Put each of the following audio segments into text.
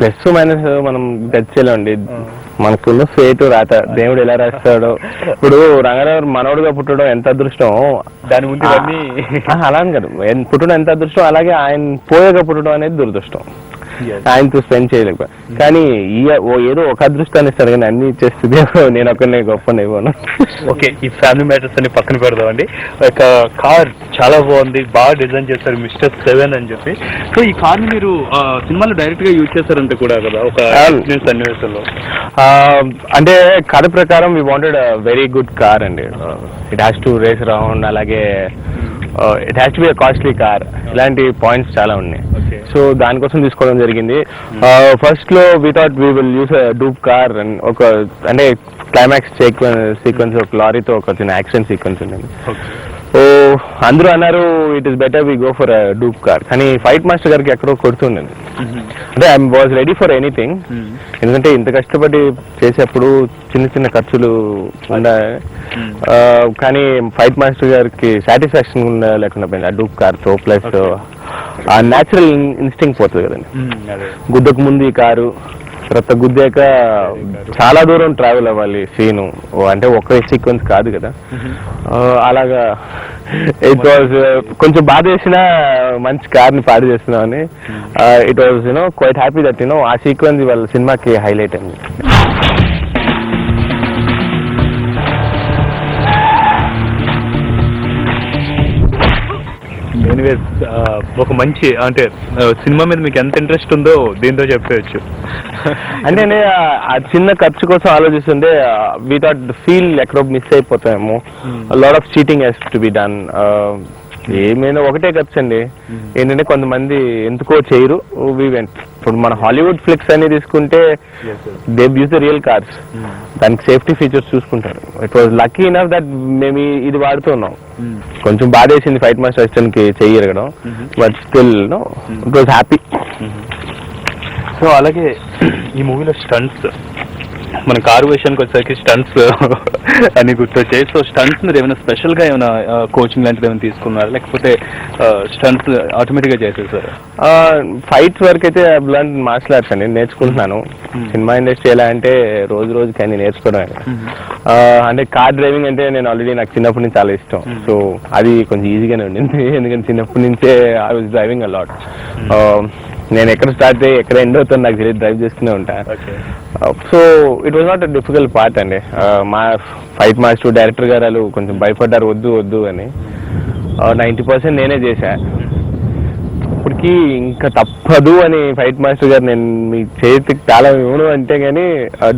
Plus minus మనం తెచ్చేలేండి. మనకున్న fate రాత దేవుడు ఎలా రాస్తాడో. ఇప్పుడు రంగారావు మనోడుగా పుట్టడం ఎంత అదృష్టం, దాని ముందు అలా అని కాదు, పుట్టడం ఎంత అదృష్టం, అలాగే ఆయన పోయేగా పుట్టడం అనేది దురదృష్టం. ఆయనతో స్పెండ్ చేయలేక. కానీ ఏదో ఒక అదృష్టాన్ని ఇస్తారు కానీ అన్ని ఇచ్చేస్తుంది నేను ఒక్కనే గొప్ప ఇవ్వను. ఓకే, ఈ ఫ్యామిలీ మ్యాటర్స్ అన్ని పక్కన పెడదామండి. ఒక కార్ చాలా బాగుంది, బాగా డిజైన్ చేస్తారు, మిస్టర్ 7 అని చెప్పి. సో ఈ కార్ ని మీరు సినిమాలో డైరెక్ట్ గా యూజ్ చేస్తారంటే కూడా కదా ఒక సన్నివేశంలో. అంటే కథ ప్రకారం we wanted very good car అండి. It has to race around, అలాగే it has to be costly car. ఇలాంటి పాయింట్స్ చాలా ఉన్నాయి. సో దానికోసం తీసుకోవడం జరిగింది. ఫస్ట్ లో we thought we will use dupe car. ఒక అంటే క్లైమాక్స్ సీక్వెన్స్ ఒక లారీతో ఒక చిన్న యాక్షన్ సీక్వెన్స్ ఉండింది. అందరూ అన్నారు it is better we go for dupe car. కానీ ఫైట్ మాస్టర్ గారికి ఎక్కడో కొడుతుండేది. అంటే I was ready for anything. ఎందుకంటే ఇంత కష్టపడి చేసేప్పుడు చిన్న చిన్న ఖర్చులు ఉండాలి. కానీ ఫైట్ మాస్టర్ గారికి సాటిస్ఫాక్షన్ లేకుండా పోయింది ఆ డూప్ కార్ తో. ప్లస్ ఆ న్యాచురల్ ఇన్స్టింక్ట్ పోతుంది కదండి. గుద్దకు ముందు ఈ కారు, తర్వాత గుద్దాక చాలా దూరం ట్రావెల్ అవ్వాలి సీను. అంటే ఒక్క సీక్వెన్స్ కాదు కదా. అలాగా ఇట్ వాజ్ కొంచెం బాధ వేసిన మంచి కార్ ని పాడు చేస్తున్నామని. It was quite happy that ఆ సీక్వెన్స్ వాళ్ళ సినిమాకి హైలైట్ అయింది. ఎనీవేస్, ఒక మంచి అంటే సినిమా మీద మీకు ఎంత ఇంట్రెస్ట్ ఉందో దీంతో చెప్పవచ్చు. అంటే ఆ చిన్న ఖర్చు కోసం ఆలోచిస్తుంటే వి థాట్ ఫీల్ ఎక్కడో మిస్ అయిపోతామేమో. Lot of cheating has to be done. ఏమైనా ఒకటే ఖర్చు అండి. ఏంటంటే కొంతమంది ఎందుకో చేయరు. We went. ఇప్పుడు మన హాలీవుడ్ ఫ్లిక్స్ అని తీసుకుంటే they use the real cars. దానికి సేఫ్టీ ఫీచర్స్ చూసుకుంటారు. It was lucky enough that మేము ఇది వాడుతున్నాం. కొంచెం బాధ వేసింది ఫైట్ మాస్టర్ అసిస్టెంట్ కి చెయ్యి ఎరగడం. But still it was happy. So అలాగే ఈ మూవీలో స్టంట్స్, మన కారు విషయానికి వచ్చేసరికి స్టంట్స్ అని గుర్తొచ్చాయి. సో స్టంట్స్ మీరు ఏమైనా స్పెషల్ గా ఏమైనా కోచింగ్ లాంటిది ఏమైనా తీసుకున్నారా, లేకపోతే స్టంట్స్ ఆటోమేటిక్ గా చేసేసారు? ఫైట్స్ వరకు అయితే మార్షల్ ఆర్ట్స్ అండి నేర్చుకుంటున్నాను. సినిమా ఇండస్ట్రీ ఎలా అంటే రోజు రోజుకి అన్ని నేర్చుకోవడం. అంటే కార్ డ్రైవింగ్ అంటే నేను ఆల్రెడీ నాకు చిన్నప్పటి నుంచి చాలా ఇష్టం. సో అది కొంచెం ఈజీగానే ఉండింది. ఎందుకంటే చిన్నప్పటి నుంచే ఐ వాజ్ డ్రైవింగ్ అలాట్. నేను ఎక్కడ స్టార్ట్ అయ్యి ఎక్కడ ఎండ్ అవుతాను నాకు తెలియదు, డ్రైవ్ చేస్తూనే ఉంటాను. So it was not a difficult part అండి. మా ఫైట్ మాస్టర్ డైరెక్టర్ గారు వాళ్ళు కొంచెం భయపడ్డారు వద్దు వద్దు అని. 90% నేనే చేశా. ఇప్పటికీ ఇంకా తప్పదు అని ఫైట్ మాస్టర్ గారు నేను మీ చేతికి చాలా ఇవ్వను అంటే కానీ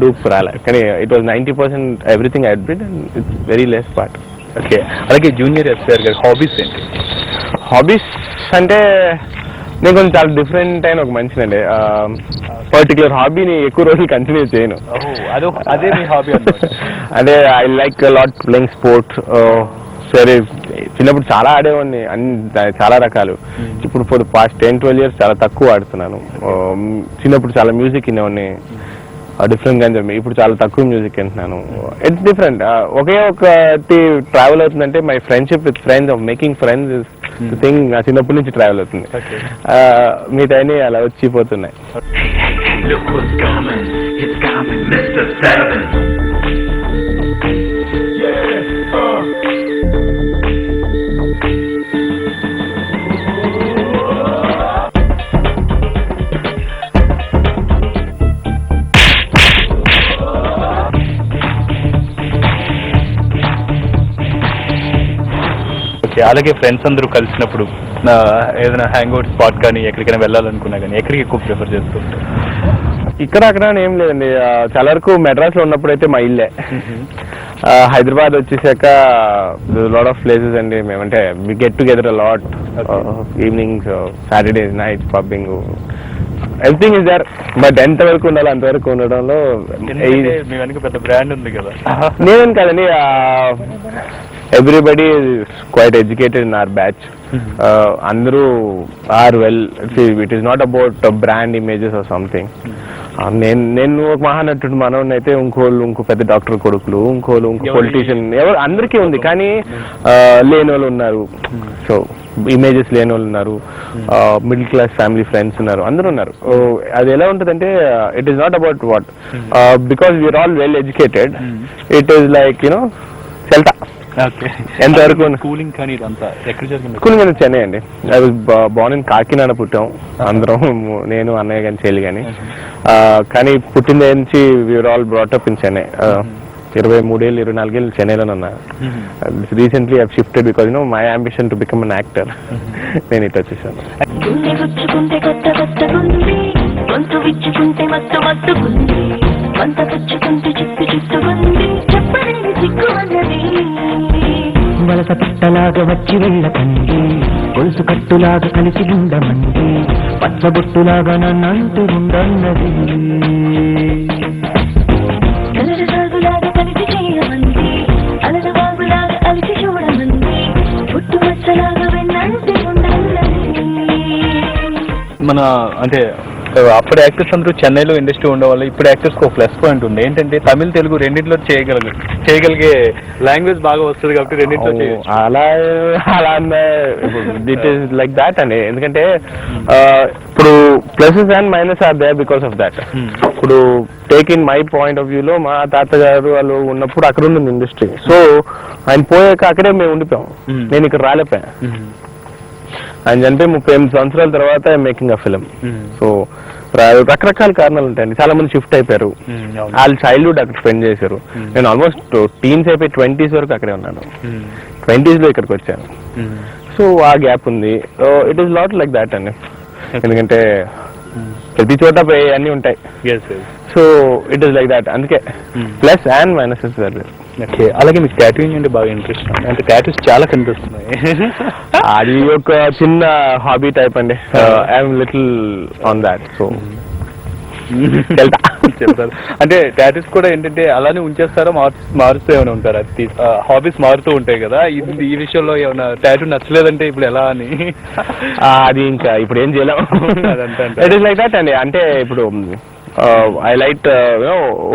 డూప్ రాలే. కానీ it was 90% everything I did and it's very less part. Okay, అలాగే జూనియర్ ఎస్ఆర్ గారు హాబీస్ ఏంటి? హాబీస్ అంటే నేను కొంచెం చాలా డిఫరెంట్ అయిన ఒక మనిషినండి. పర్టికులర్ హాబీని ఎక్కువ రోజులు కంటిన్యూ చేయను. అదే మీ హాబీ అంటే I like lot playing sport. సరే చిన్నప్పుడు చాలా ఆడేవాడిని, చాలా రకాలు. ఇప్పుడు ఫర్ పాస్ట్ 10-12 years చాలా తక్కువ ఆడుతున్నాను. చిన్నప్పుడు చాలా మ్యూజిక్ వినేవాడిని, డిఫరెంట్ గా. ఇప్పుడు చాలా తక్కువ మ్యూజిక్ వింటున్నాను. It's different. ఒకే ఒకటి ట్రావెల్ అవుతుందంటే my friendship with friends, of making friends is the thing. నా చిన్నప్పటి నుంచి ట్రావెల్ అవుతుంది. మిగతా అలా వచ్చిపోతున్నాయి. అలాగే ఫ్రెండ్స్ అందరూ కలిసినప్పుడు ఏదైనా హ్యాంగ్ అవుట్ స్పాట్ కానీ ఎక్కడికైనా వెళ్ళాలనుకున్నా కానీ ఎక్కడికి ఎక్కువ ప్రిఫర్ చేస్తుంటారు? ఇక్కడ అక్కడ ఏం లేదండి. చాలా వరకు మెడ్రాస్ లో ఉన్నప్పుడు అయితే మా ఇల్లే. హైదరాబాద్ వచ్చేసాక లాట్ ఆఫ్ ప్లేసెస్ అండి. మేమంటే we get together a lot. Evenings, Saturdays nights, pubbing, everything is there. But ఎంత వరకు ఉండాలి అంతవరకు ఉండడంలో మీ వెనక పెద్ద బ్రాండ్ ఉంది కదా. నేనేం కాదండి, everybody is quite educated in our batch. అందరూ are well. It is not about brand images or something. నేను ఒక మహానటుడు, మనోడిని అయితే ఇంకో పెద్ద డాక్టర్ కొడుకులు, ఇంకో పొలిటీషియన్, ఎవరు అందరికీ ఉంది. కానీ లేని వాళ్ళు ఉన్నారు, సో ఇమేజెస్ లేని వాళ్ళు ఉన్నారు, మిడిల్ క్లాస్ ఫ్యామిలీ ఫ్రెండ్స్ ఉన్నారు, అందరూ ఉన్నారు. అది ఎలా ఉంటుందంటే it is not about what, because we're all well educated. It is like you know సెల్టా. ఎంతవరకు స్కూలింగ్ కానీ ఇదంతా ఎక్కడ జరిగింది? స్కూలింగ్ అనేది చెన్నై అండి. I was Born in Kakinada. పుట్టాం అందరం, నేను అన్నయ్య కానీ చెల్లి కానీ. కానీ పుట్టిన దగ్గర నుంచి we're all brought up in Chennai. 23-24 ఏళ్ళు చెన్నైలోనే ఉన్నా. Recently I shifted because my ambition to become an actor. నేను ఇటు వచ్చేసాను. వలస పట్టలాగా వచ్చి వెళ్ళకండి, గొలుసు కట్టులాగా కలిసి ఉండమండి, పచ్చబొట్టులాగా నన్నంటూ ఉండన్నది. మన అంటే అప్పుడు యాక్టర్స్ అందరూ చెన్నైలో ఇండస్ట్రీ ఉండేవాళ్ళు. ఇప్పుడు యాక్టర్స్కి ఒక ప్లస్ పాయింట్ ఉంది ఏంటంటే తమిళ తెలుగు రెండింటిలో చేయగలిగే లాంగ్వేజ్ బాగా వస్తుంది కాబట్టి రెండింటిలో అలా ఇట్ ఈస్ లైక్ దాట్ అండి. ఎందుకంటే ఇప్పుడు pluses and minus are there because of that. ఇప్పుడు take in my point of వ్యూలో మా తాతగారు వాళ్ళు ఉన్నప్పుడు అక్కడ ఉంది ఇండస్ట్రీ. సో ఆయన పోయాక అక్కడే మేము ఉండిపోయాం. నేను ఇక్కడ రాలేపోయా. ఆయన చనిపోయి 38 సంవత్సరాల తర్వాత మేకింగ్ అ ఫిలిం. సో రకరకాల కారణాలు ఉంటాయండి. చాలా మంది షిఫ్ట్ అయిపోయారు, వాళ్ళ చైల్డ్హుడ్ అక్కడ స్పెండ్ చేశారు. నేను ఆల్మోస్ట్ టీన్స్ అయిపోయి 20s వరకు అక్కడే ఉన్నాను. 20s లో ఇక్కడికి వచ్చాను. సో ఆ గ్యాప్ ఉంది. It is not like that అండి. ఎందుకంటే ప్రతి చోట అన్నీ ఉంటాయి. So it is like that. అందుకే plus and minuses were. Okay. అలాగే మీకు టాటూయింగ్ అంటే బాగా ఇంట్రెస్ట్ అంటే టాటూస్ చాలా కనిపిస్తున్నాయి. అది ఒక చిన్న హాబీ టైప్ అండి. I'm little on that. So చెప్తారు అంటే టాటూస్ కూడా ఏంటంటే అలానే ఉంచేస్తారో మారుస్తూ ఏమైనా ఉంటారు? అది హాబీస్ మారుతూ ఉంటాయి కదా. ఈ విషయంలో ఏమైనా టాటూ నచ్చలేదంటే ఇప్పుడు ఎలా అని? అది ఇంకా ఇప్పుడు ఏం చేయలేము. ఇట్ ఈస్ లైక్ దట్ అండి. అంటే ఇప్పుడు ఐ లైక్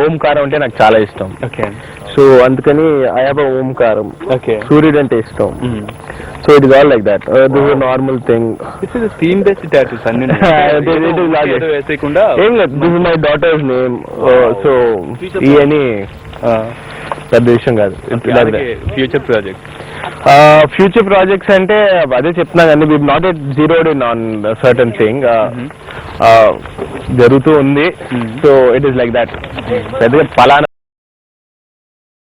ఓంకారం అంటే నాకు చాలా ఇష్టం. ఓకే. సో అందుకని ఐ హావ్ ఓంకారం. ఓకే. సూర్యుడు అంటే ఇష్టం. So it is all like that. This is normal thing. This is theme based tattoos అన్ని వేసేయకుండా. ఏం లేదు, this is my daughters name. So ఇవన్నీ పెద్ద విషయం కాదు. ఫ్యూచర్ ప్రాజెక్ట్ ఫ్యూచర్ ప్రాజెక్ట్స్ అంటే అదే చెప్తున్నా కానీ we not at zeroed in on certain thing. జరుగుతూ ఉంది. So it is like that. పెద్దగా పలానా